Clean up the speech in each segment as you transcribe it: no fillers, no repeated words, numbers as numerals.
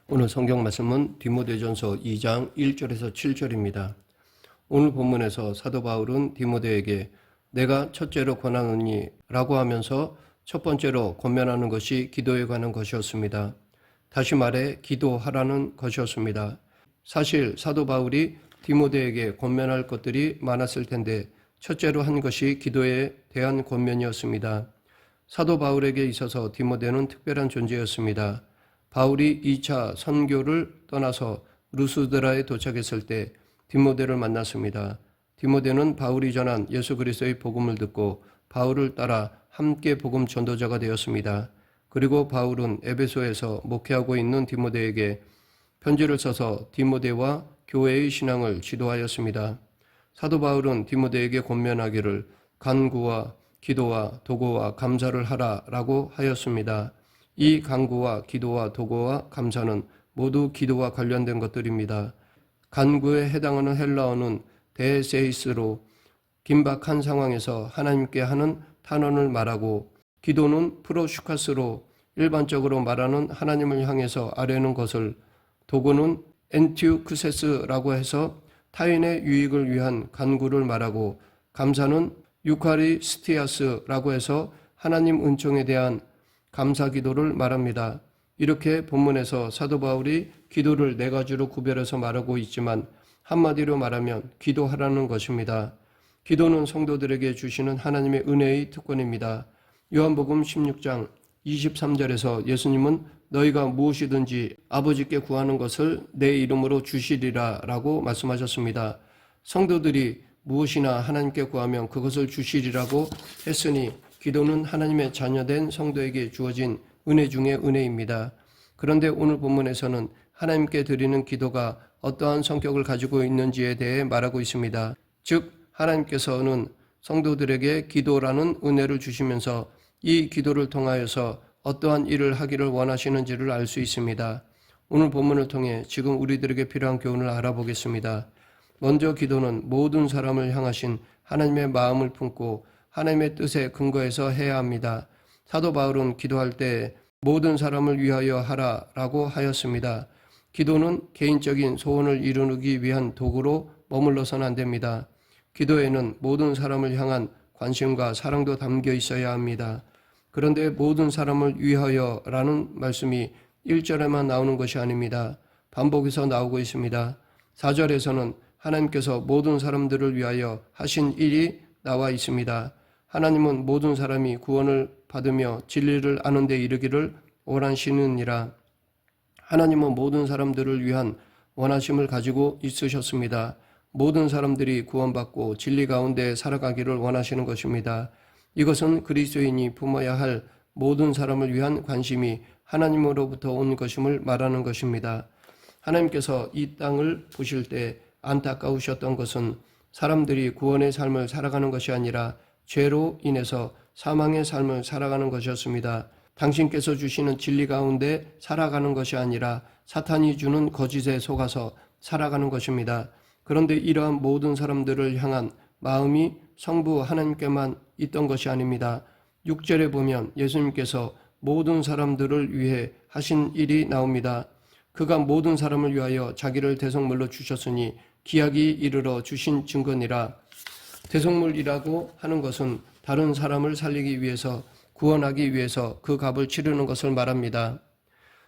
오늘 성경 말씀은 디모데전서 2장 1절에서 7절입니다. 오늘 본문에서 사도 바울은 디모데에게 내가 첫째로 권하노니 라고 하면서 첫 번째로 권면하는 것이 기도에 관한 것이었습니다. 다시 말해 기도하라는 것이었습니다. 사실 사도 바울이 디모데에게 권면할 것들이 많았을 텐데 첫째로 한 것이 기도에 대한 권면이었습니다. 사도 바울에게 있어서 디모데는 특별한 존재였습니다. 바울이 2차 선교를 떠나서 루스드라에 도착했을 때 디모데를 만났습니다. 디모데는 바울이 전한 예수 그리스도의 복음을 듣고 바울을 따라 함께 복음 전도자가 되었습니다. 그리고 바울은 에베소에서 목회하고 있는 디모데에게 편지를 써서 디모데와 교회의 신앙을 지도하였습니다. 사도 바울은 디모데에게 권면하기를 간구와 기도와 도고와 감사를 하라라고 하였습니다. 이 간구와 기도와 도고와 감사는 모두 기도와 관련된 것들입니다. 간구에 해당하는 헬라어는 데세이스로 긴박한 상황에서 하나님께 하는 탄원을 말하고, 기도는 프로슈카스로 일반적으로 말하는 하나님을 향해서 아뢰는 것을, 도고는 엔티우크세스라고 해서 타인의 유익을 위한 간구를 말하고, 감사는 유카리스티아스라고 해서 하나님 은총에 대한 감사 기도를 말합니다. 이렇게 본문에서 사도 바울이 기도를 네 가지로 구별해서 말하고 있지만 한마디로 말하면 기도하라는 것입니다. 기도는 성도들에게 주시는 하나님의 은혜의 특권입니다. 요한복음 16장 23절에서 예수님은 너희가 무엇이든지 아버지께 구하는 것을 내 이름으로 주시리라 라고 말씀하셨습니다. 성도들이 무엇이나 하나님께 구하면 그것을 주시리라고 했으니 기도는 하나님의 자녀된 성도에게 주어진 은혜 중의 은혜입니다. 그런데 오늘 본문에서는 하나님께 드리는 기도가 어떠한 성격을 가지고 있는지에 대해 말하고 있습니다. 즉 하나님께서는 성도들에게 기도라는 은혜를 주시면서 이 기도를 통하여서 어떠한 일을 하기를 원하시는지를 알 수 있습니다. 오늘 본문을 통해 지금 우리들에게 필요한 교훈을 알아보겠습니다. 먼저 기도는 모든 사람을 향하신 하나님의 마음을 품고 하나님의 뜻에 근거해서 해야 합니다. 사도 바울은 기도할 때 모든 사람을 위하여 하라라고 하였습니다. 기도는 개인적인 소원을 이루기 위한 도구로 머물러서는 안 됩니다. 기도에는 모든 사람을 향한 관심과 사랑도 담겨 있어야 합니다. 그런데 모든 사람을 위하여라는 말씀이 1절에만 나오는 것이 아닙니다. 반복해서 나오고 있습니다. 4절에서는 하나님께서 모든 사람들을 위하여 하신 일이 나와 있습니다. 하나님은 모든 사람이 구원을 받으며 진리를 아는 데 이르기를 원하시느니라. 하나님은 모든 사람들을 위한 원하심을 가지고 있으셨습니다. 모든 사람들이 구원받고 진리 가운데 살아가기를 원하시는 것입니다. 이것은 그리스도인이 품어야 할 모든 사람을 위한 관심이 하나님으로부터 온 것임을 말하는 것입니다. 하나님께서 이 땅을 보실 때 안타까우셨던 것은 사람들이 구원의 삶을 살아가는 것이 아니라 죄로 인해서 사망의 삶을 살아가는 것이었습니다. 당신께서 주시는 진리 가운데 살아가는 것이 아니라 사탄이 주는 거짓에 속아서 살아가는 것입니다. 그런데 이러한 모든 사람들을 향한 마음이 성부 하나님께만 있던 것이 아닙니다. 6절에 보면 예수님께서 모든 사람들을 위해 하신 일이 나옵니다. 그가 모든 사람을 위하여 자기를 대속물로 주셨으니 기약이 이르러 주신 증거니라. 대속물이라고 하는 것은 다른 사람을 살리기 위해서, 구원하기 위해서 그 값을 치르는 것을 말합니다.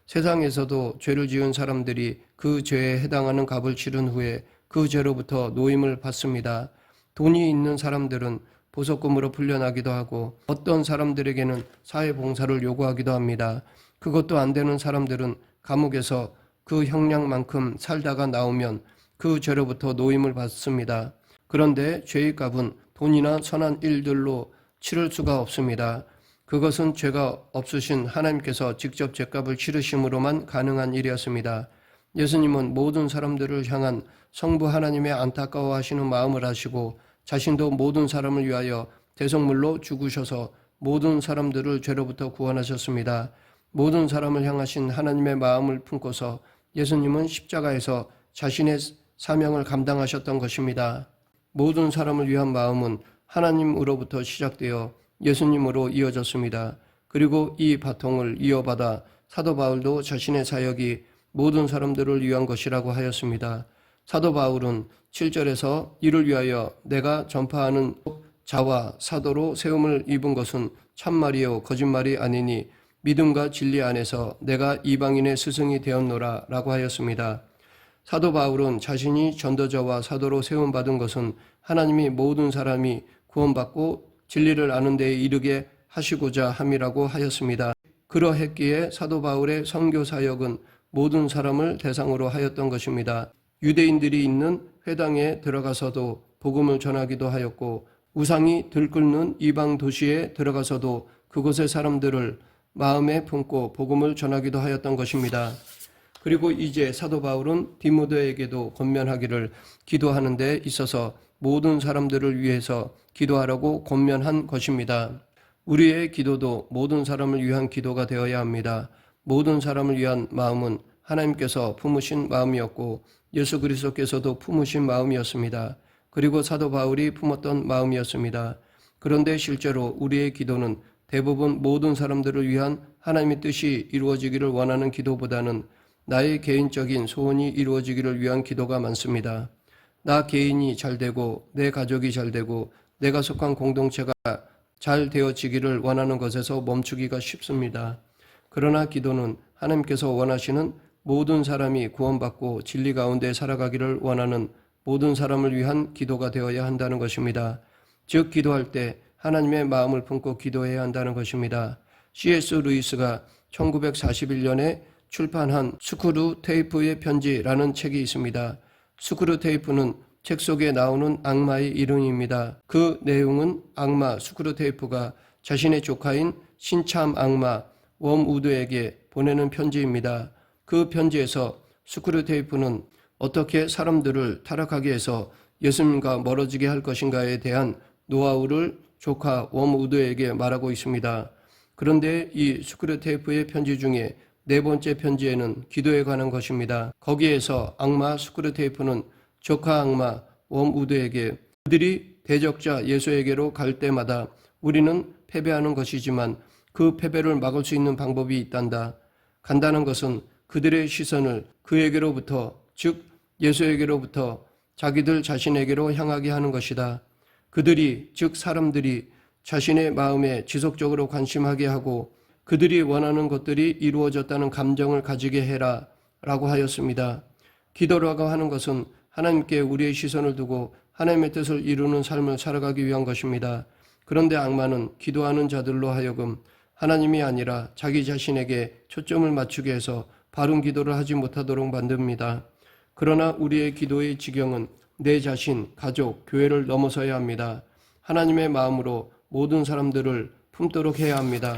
세상에서도 죄를 지은 사람들이 그 죄에 해당하는 값을 치른 후에 그 죄로부터 노임을 받습니다. 돈이 있는 사람들은 보석금으로 풀려나기도 하고 어떤 사람들에게는 사회봉사를 요구하기도 합니다. 그것도 안 되는 사람들은 감옥에서 그 형량만큼 살다가 나오면 그 죄로부터 노임을 받습니다. 그런데 죄의 값은 돈이나 선한 일들로 치를 수가 없습니다. 그것은 죄가 없으신 하나님께서 직접 죄값을 치르심으로만 가능한 일이었습니다. 예수님은 모든 사람들을 향한 성부 하나님의 안타까워하시는 마음을 아시고 자신도 모든 사람을 위하여 대속물로 죽으셔서 모든 사람들을 죄로부터 구원하셨습니다. 모든 사람을 향하신 하나님의 마음을 품고서 예수님은 십자가에서 자신의 사명을 감당하셨던 것입니다. 모든 사람을 위한 마음은 하나님으로부터 시작되어 예수님으로 이어졌습니다. 그리고 이 바통을 이어받아 사도 바울도 자신의 사역이 모든 사람들을 위한 것이라고 하였습니다. 사도 바울은 7절에서 이를 위하여 내가 전파하는 자와 사도로 세움을 입은 것은 참말이요 거짓말이 아니니 믿음과 진리 안에서 내가 이방인의 스승이 되었노라 라고 하였습니다. 사도 바울은 자신이 전도자와 사도로 세움받은 것은 하나님이 모든 사람이 구원받고 진리를 아는 데에 이르게 하시고자 함이라고 하였습니다. 그러했기에 사도 바울의 선교 사역은 모든 사람을 대상으로 하였던 것입니다. 유대인들이 있는 회당에 들어가서도 복음을 전하기도 하였고 우상이 들끓는 이방 도시에 들어가서도 그곳의 사람들을 마음에 품고 복음을 전하기도 하였던 것입니다. 그리고 이제 사도 바울은 디모데에게도 권면하기를 기도하는 데 있어서 모든 사람들을 위해서 기도하라고 권면한 것입니다. 우리의 기도도 모든 사람을 위한 기도가 되어야 합니다. 모든 사람을 위한 마음은 하나님께서 품으신 마음이었고 예수 그리스도께서도 품으신 마음이었습니다. 그리고 사도 바울이 품었던 마음이었습니다. 그런데 실제로 우리의 기도는 대부분 모든 사람들을 위한 하나님의 뜻이 이루어지기를 원하는 기도보다는 나의 개인적인 소원이 이루어지기를 위한 기도가 많습니다. 나 개인이 잘 되고 내 가족이 잘 되고 내가 속한 공동체가 잘 되어지기를 원하는 것에서 멈추기가 쉽습니다. 그러나 기도는 하나님께서 원하시는 모든 사람이 구원받고 진리 가운데 살아가기를 원하는 모든 사람을 위한 기도가 되어야 한다는 것입니다. 즉 기도할 때 하나님의 마음을 품고 기도해야 한다는 것입니다. C.S. 루이스가 1941년에 출판한 스크루 테이프의 편지라는 책이 있습니다. 스크루 테이프는 책 속에 나오는 악마의 이름입니다. 그 내용은 악마 스크루 테이프가 자신의 조카인 신참 악마 웜우드에게 보내는 편지입니다. 그 편지에서 스크루 테이프는 어떻게 사람들을 타락하게 해서 예수님과 멀어지게 할 것인가에 대한 노하우를 조카 웜우드에게 말하고 있습니다. 그런데 이 스크루 테이프의 편지 중에 네 번째 편지에는 기도에 관한 것입니다. 거기에서 악마 스크루 테이프는 조카 악마 웜우드에게 그들이 대적자 예수에게로 갈 때마다 우리는 패배하는 것이지만 그 패배를 막을 수 있는 방법이 있단다. 간다는 것은 그들의 시선을 그에게로부터 즉 예수에게로부터 자기들 자신에게로 향하게 하는 것이다. 그들이 즉 사람들이 자신의 마음에 지속적으로 관심하게 하고 그들이 원하는 것들이 이루어졌다는 감정을 가지게 해라 라고 하였습니다. 기도라고 하는 것은 하나님께 우리의 시선을 두고 하나님의 뜻을 이루는 삶을 살아가기 위한 것입니다. 그런데 악마는 기도하는 자들로 하여금 하나님이 아니라 자기 자신에게 초점을 맞추게 해서 바른 기도를 하지 못하도록 만듭니다. 그러나 우리의 기도의 지경은 내 자신, 가족, 교회를 넘어서야 합니다. 하나님의 마음으로 모든 사람들을 품도록 해야 합니다.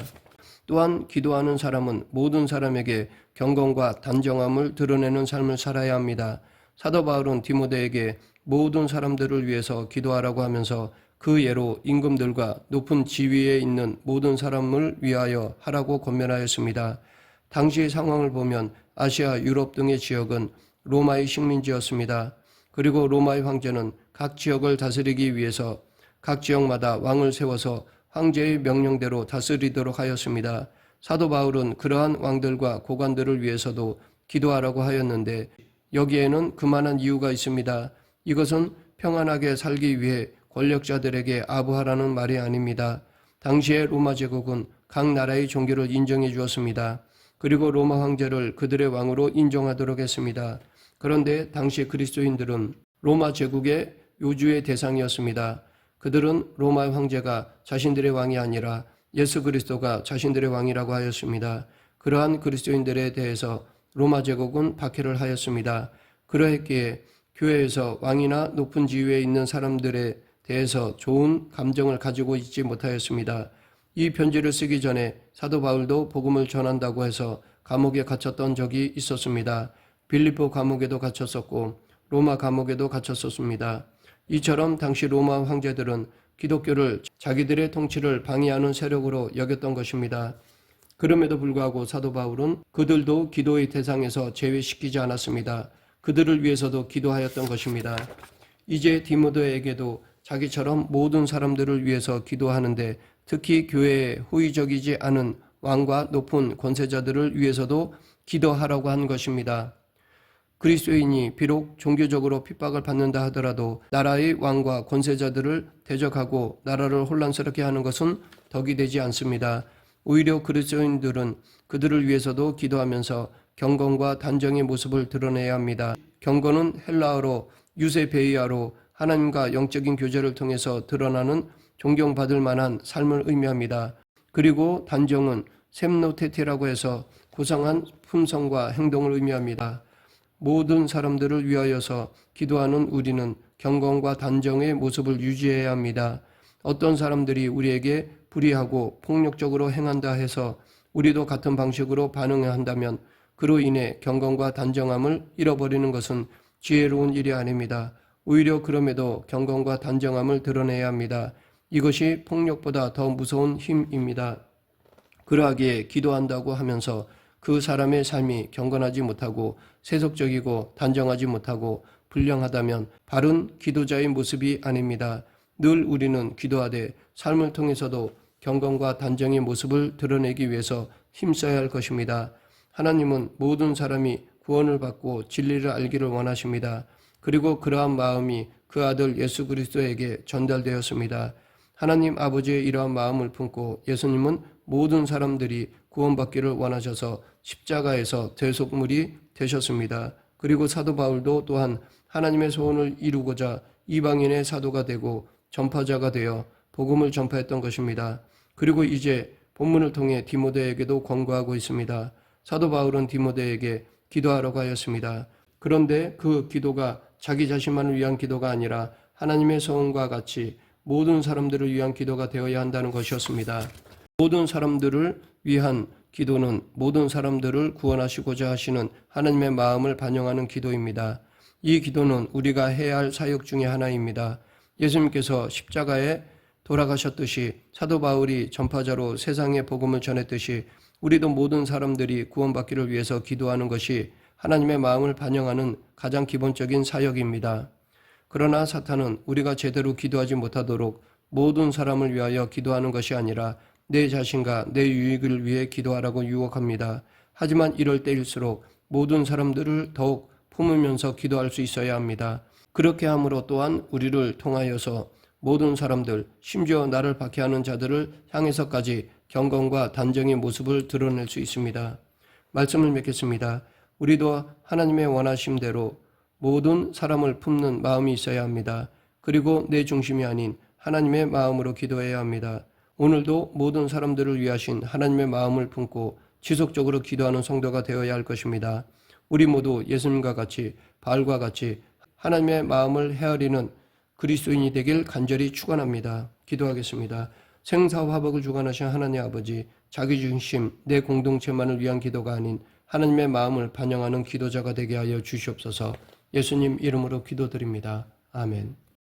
또한 기도하는 사람은 모든 사람에게 경건과 단정함을 드러내는 삶을 살아야 합니다. 사도 바울은 디모데에게 모든 사람들을 위해서 기도하라고 하면서 그 예로 임금들과 높은 지위에 있는 모든 사람을 위하여 하라고 권면하였습니다. 당시의 상황을 보면 아시아, 유럽 등의 지역은 로마의 식민지였습니다. 그리고 로마의 황제는 각 지역을 다스리기 위해서 각 지역마다 왕을 세워서 황제의 명령대로 다스리도록 하였습니다. 사도 바울은 그러한 왕들과 고관들을 위해서도 기도하라고 하였는데 여기에는 그만한 이유가 있습니다. 이것은 평안하게 살기 위해 권력자들에게 아부하라는 말이 아닙니다. 당시의 로마 제국은 각 나라의 종교를 인정해 주었습니다. 그리고 로마 황제를 그들의 왕으로 인정하도록 했습니다. 그런데 당시 그리스도인들은 로마 제국의 요주의 대상이었습니다. 그들은 로마 황제가 자신들의 왕이 아니라 예수 그리스도가 자신들의 왕이라고 하였습니다. 그러한 그리스도인들에 대해서 로마 제국은 박해를 하였습니다. 그러했기에 교회에서 왕이나 높은 지위에 있는 사람들에 대해서 좋은 감정을 가지고 있지 못하였습니다. 이 편지를 쓰기 전에 사도 바울도 복음을 전한다고 해서 감옥에 갇혔던 적이 있었습니다. 빌립보 감옥에도 갇혔었고 로마 감옥에도 갇혔었습니다. 이처럼 당시 로마 황제들은 기독교를 자기들의 통치를 방해하는 세력으로 여겼던 것입니다. 그럼에도 불구하고 사도 바울은 그들도 기도의 대상에서 제외시키지 않았습니다. 그들을 위해서도 기도하였던 것입니다. 이제 디모데에게도 자기처럼 모든 사람들을 위해서 기도하는데 특히 교회에 호의적이지 않은 왕과 높은 권세자들을 위해서도 기도하라고 한 것입니다. 그리스도인이 비록 종교적으로 핍박을 받는다 하더라도 나라의 왕과 권세자들을 대적하고 나라를 혼란스럽게 하는 것은 덕이 되지 않습니다. 오히려 그리스도인들은 그들을 위해서도 기도하면서 경건과 단정의 모습을 드러내야 합니다. 경건은 헬라어로 유세베이아로 하나님과 영적인 교제를 통해서 드러나는 존경받을 만한 삶을 의미합니다. 그리고 단정은 셈노테테라고 해서 고상한 품성과 행동을 의미합니다. 모든 사람들을 위하여서 기도하는 우리는 경건과 단정의 모습을 유지해야 합니다. 어떤 사람들이 우리에게 불의하고 폭력적으로 행한다 해서 우리도 같은 방식으로 반응해야 한다면 그로 인해 경건과 단정함을 잃어버리는 것은 지혜로운 일이 아닙니다. 오히려 그럼에도 경건과 단정함을 드러내야 합니다. 이것이 폭력보다 더 무서운 힘입니다. 그러하기에 기도한다고 하면서 그 사람의 삶이 경건하지 못하고 세속적이고 단정하지 못하고 불량하다면 바른 기도자의 모습이 아닙니다. 늘 우리는 기도하되 삶을 통해서도 경건과 단정의 모습을 드러내기 위해서 힘써야 할 것입니다. 하나님은 모든 사람이 구원을 받고 진리를 알기를 원하십니다. 그리고 그러한 마음이 그 아들 예수 그리스도에게 전달되었습니다. 하나님 아버지의 이러한 마음을 품고 예수님은 모든 사람들이 구원받기를 원하셔서 십자가에서 대속물이 되셨습니다. 그리고 사도 바울도 또한 하나님의 소원을 이루고자 이방인의 사도가 되고 전파자가 되어 복음을 전파했던 것입니다. 그리고 이제 본문을 통해 디모데에게도 권고하고 있습니다. 사도 바울은 디모데에게 기도하라고 하였습니다. 그런데 그 기도가 자기 자신만을 위한 기도가 아니라 하나님의 소원과 같이 모든 사람들을 위한 기도가 되어야 한다는 것이었습니다. 모든 사람들을 위한 기도는 모든 사람들을 구원하시고자 하시는 하나님의 마음을 반영하는 기도입니다. 이 기도는 우리가 해야 할 사역 중에 하나입니다. 예수님께서 십자가에 돌아가셨듯이 사도 바울이 전파자로 세상에 복음을 전했듯이 우리도 모든 사람들이 구원받기를 위해서 기도하는 것이 하나님의 마음을 반영하는 가장 기본적인 사역입니다. 그러나 사탄은 우리가 제대로 기도하지 못하도록 모든 사람을 위하여 기도하는 것이 아니라 내 자신과 내 유익을 위해 기도하라고 유혹합니다. 하지만 이럴 때일수록 모든 사람들을 더욱 품으면서 기도할 수 있어야 합니다. 그렇게 함으로 또한 우리를 통하여서 모든 사람들, 심지어 나를 박해하는 자들을 향해서까지 경건과 단정의 모습을 드러낼 수 있습니다. 말씀을 맺겠습니다. 우리도 하나님의 원하심대로 모든 사람을 품는 마음이 있어야 합니다. 그리고 내 중심이 아닌 하나님의 마음으로 기도해야 합니다. 오늘도 모든 사람들을 위하신 하나님의 마음을 품고 지속적으로 기도하는 성도가 되어야 할 것입니다. 우리 모두 예수님과 같이 바울과 같이 하나님의 마음을 헤아리는 그리스도인이 되길 간절히 축원합니다. 기도하겠습니다. 생사화복을 주관하신 하나님 아버지, 자기중심, 내 공동체만을 위한 기도가 아닌 하나님의 마음을 반영하는 기도자가 되게 하여 주시옵소서. 예수님 이름으로 기도드립니다. 아멘.